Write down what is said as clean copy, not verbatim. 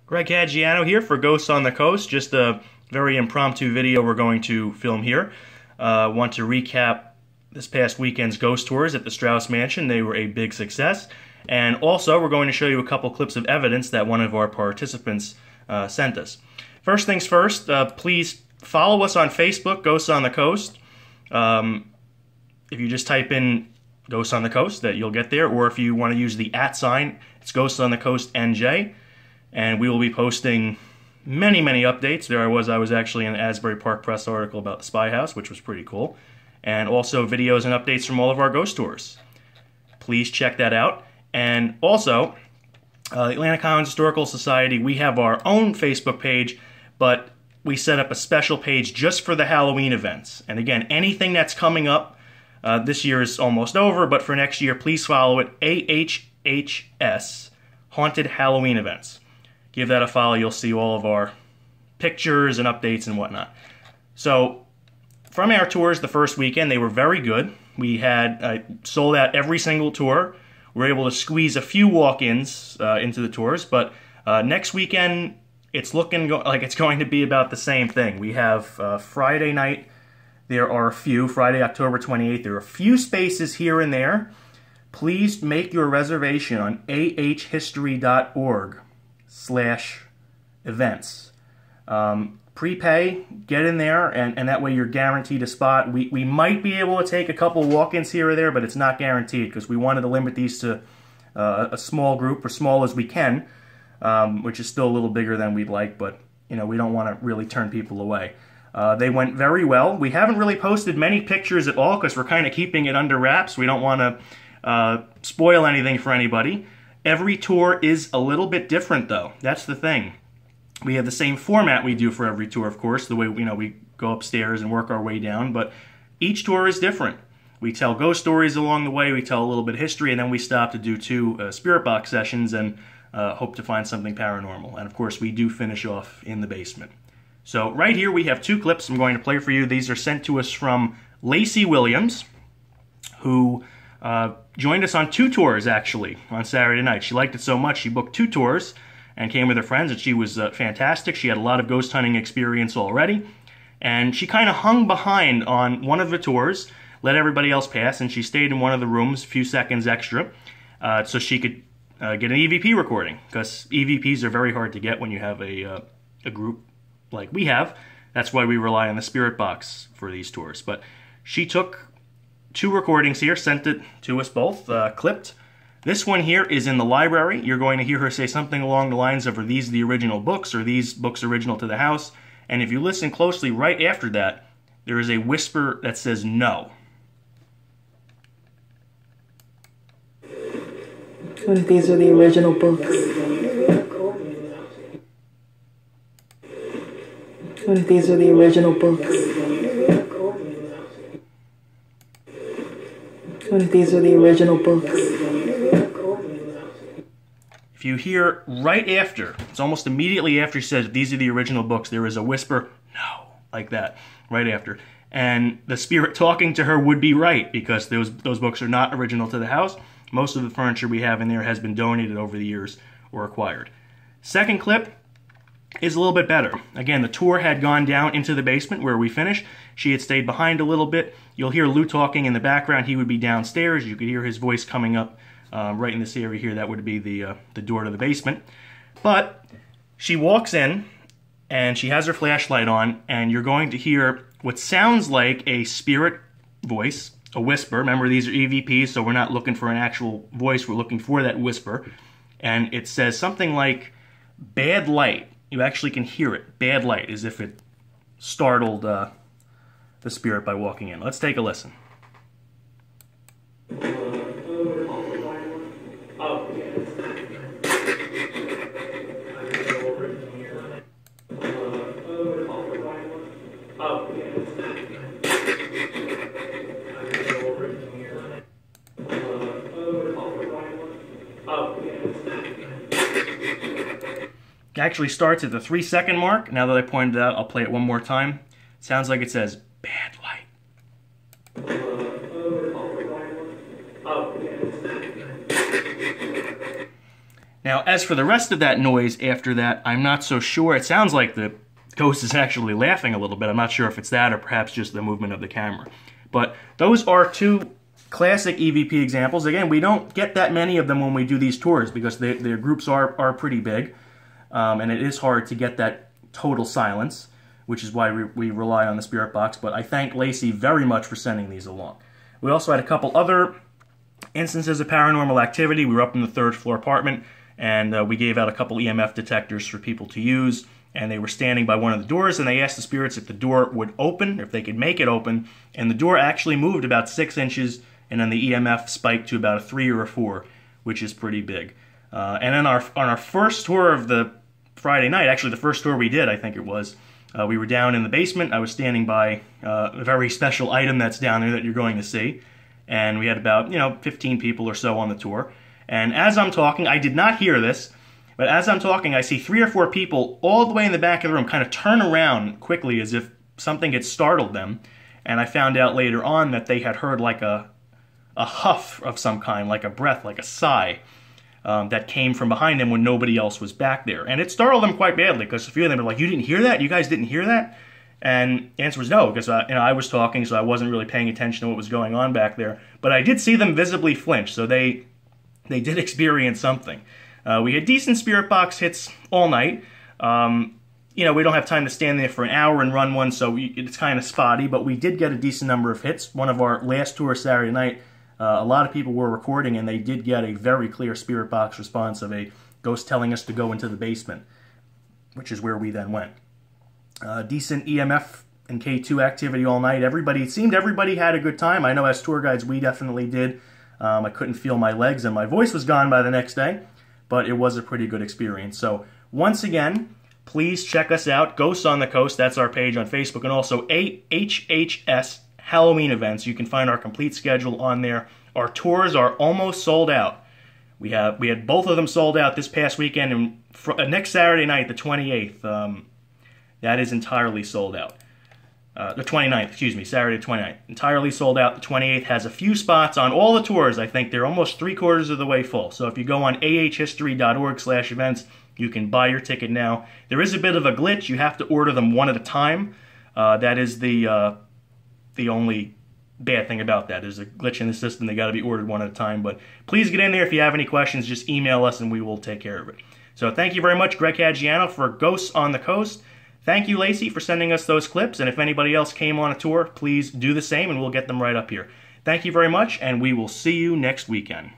Greg Caggiano here for Ghosts on the Coast. Just a very impromptu video we're going to film here. Want to recap this past weekend's ghost tours at the Strauss Mansion. They were a big success. And also, we're going to show you a couple clips of evidence that one of our participants sent us. First things first, please follow us on Facebook, Ghosts on the Coast. If you just type in Ghosts on the Coast, that you'll get there. Or if you want to use the @ sign, it's Ghosts on the Coast NJ. And we will be posting many updates. I was actually in an Asbury Park Press article about the Spy House, which was pretty cool. And also videos and updates from all of our ghost tours. Please check that out. And also, the Atlantic Highlands Historical Society, we have our own Facebook page, but we set up a special page just for the Halloween events. And again, anything that's coming up, this year is almost over, but for next year, please follow it, AHHS, Haunted Halloween Events. Give that a follow. You'll see all of our pictures and updates and whatnot. So, from our tours the first weekend, they were very good. We had sold out every single tour. We were able to squeeze a few walk-ins into the tours, but next weekend, it's looking like it's going to be about the same thing. We have Friday night. There are a few. Friday, October 28th. There are a few spaces here and there. Please make your reservation on ahhistory.org/events. Prepay, get in there, and that way you're guaranteed a spot. We might be able to take a couple walk-ins here or there, but it's not guaranteed because we wanted to limit these to a small group, or small as we can, which is still a little bigger than we'd like, but you know, we don't want to really turn people away. They went very well. We haven't really posted many pictures at all because we're kind of keeping it under wraps. We don't want to spoil anything for anybody. Every tour is a little bit different, though. That's the thing. We have the same format we do for every tour, of course, the way we go upstairs and work our way down, but each tour is different. We tell ghost stories along the way, we tell a little bit of history, and then we stop to do 2 spirit box sessions and hope to find something paranormal. And of course, we do finish off in the basement. So right here we have 2 clips I'm going to play for you. These are sent to us from Lacey Williams, who joined us on 2 tours, actually, on Saturday night. She liked it so much, she booked 2 tours and came with her friends, and she was fantastic. She had a lot of ghost hunting experience already, and she kind of hung behind on one of the tours, let everybody else pass, and she stayed in one of the rooms a few seconds extra so she could get an EVP recording, because EVPs are very hard to get when you have a group like we have. That's why we rely on the spirit box for these tours. But she took 2 recordings here, sent it to us both, clipped. This one here is in the library. You're going to hear her say something along the lines of, are these the original books, or these books original to the house? And if you listen closely, right after that, there is a whisper that says no. What if these are the original books? What if these are the original books? What if these are the original books? If you hear right after, it's almost immediately after she says, these are the original books, there is a whisper, no, like that, right after. And the spirit talking to her would be right, because those books are not original to the house. Most of the furniture we have in there has been donated over the years or acquired. Second clip is a little bit better. Again, the tour had gone down into the basement where we finished. She had stayed behind a little bit. You'll hear Lou talking in the background. He would be downstairs. You could hear his voice coming up right in this area here. That would be the door to the basement. But she walks in, and she has her flashlight on, and you're going to hear what sounds like a spirit voice, a whisper. Remember, these are EVPs, so we're not looking for an actual voice. We're looking for that whisper. And it says something like, bad light. You actually can hear it, bad light, as if it startled the spirit by walking in. Let's take a listen. It actually starts at the 3-second mark. Now that I pointed it out, I'll play it one more time. It sounds like it says, bad light. Now, as for the rest of that noise after that, I'm not so sure. It sounds like the ghost is actually laughing a little bit. I'm not sure if it's that or perhaps just the movement of the camera. But those are two classic EVP examples. Again, we don't get that many of them when we do these tours because their groups are pretty big. And it is hard to get that total silence, which is why we rely on the Spirit Box. But I thank Lacey very much for sending these along. We also had a couple other instances of paranormal activity. We were up in the 3rd floor apartment, and we gave out a couple EMF detectors for people to use. And they were standing by one of the doors, and they asked the spirits if the door would open, if they could make it open. And the door actually moved about 6 inches, and then the EMF spiked to about a 3 or a 4, which is pretty big. And then on our first tour of the Friday night, actually the first tour we did, I think it was, we were down in the basement. I was standing by a very special item that's down there that you're going to see. And we had about, 15 people or so on the tour. And as I'm talking, I did not hear this, but as I'm talking, I see 3 or 4 people all the way in the back of the room kind of turn around quickly as if something had startled them. And I found out later on that they had heard like a huff of some kind, like a breath, like a sigh, that came from behind them when nobody else was back there. And it startled them quite badly because a few of them were like, "You didn't hear that? You guys didn't hear that?" And the answer was no, because I was talking, so I wasn't really paying attention to what was going on back there. But I did see them visibly flinch, so they did experience something. We had decent Spirit Box hits all night. We don't have time to stand there for an hour and run one, so it's kind of spotty, but we did get a decent number of hits. One of our last tours Saturday night, a lot of people were recording, and they did get a very clear Spirit Box response of a ghost telling us to go into the basement, which is where we then went. Decent EMF and K2 activity all night. It seemed everybody had a good time. I know as tour guides we definitely did. I couldn't feel my legs, and my voice was gone by the next day. But it was a pretty good experience. So, once again, please check us out. Ghosts on the Coast, that's our page on Facebook. And also, HHS Halloween events. You can find our complete schedule on there. Our tours are almost sold out. We had both of them sold out this past weekend. And next Saturday night, the 28th, that is entirely sold out. The 29th, excuse me, Saturday 29th. Entirely sold out. The 28th has a few spots on all the tours. I think they're almost 3/4 of the way full. So if you go on ahhistory.org/events, you can buy your ticket now. There is a bit of a glitch. You have to order them one at a time. That is the only bad thing about that. There's a glitch in the system. They got to be ordered one at a time. But please get in there. If you have any questions, just email us and we will take care of it. So thank you very much, Greg Caggiano, for Ghosts on the Coast. Thank you, Lacey, for sending us those clips, and if anybody else came on a tour, please do the same, and we'll get them right up here. Thank you very much, and we will see you next weekend.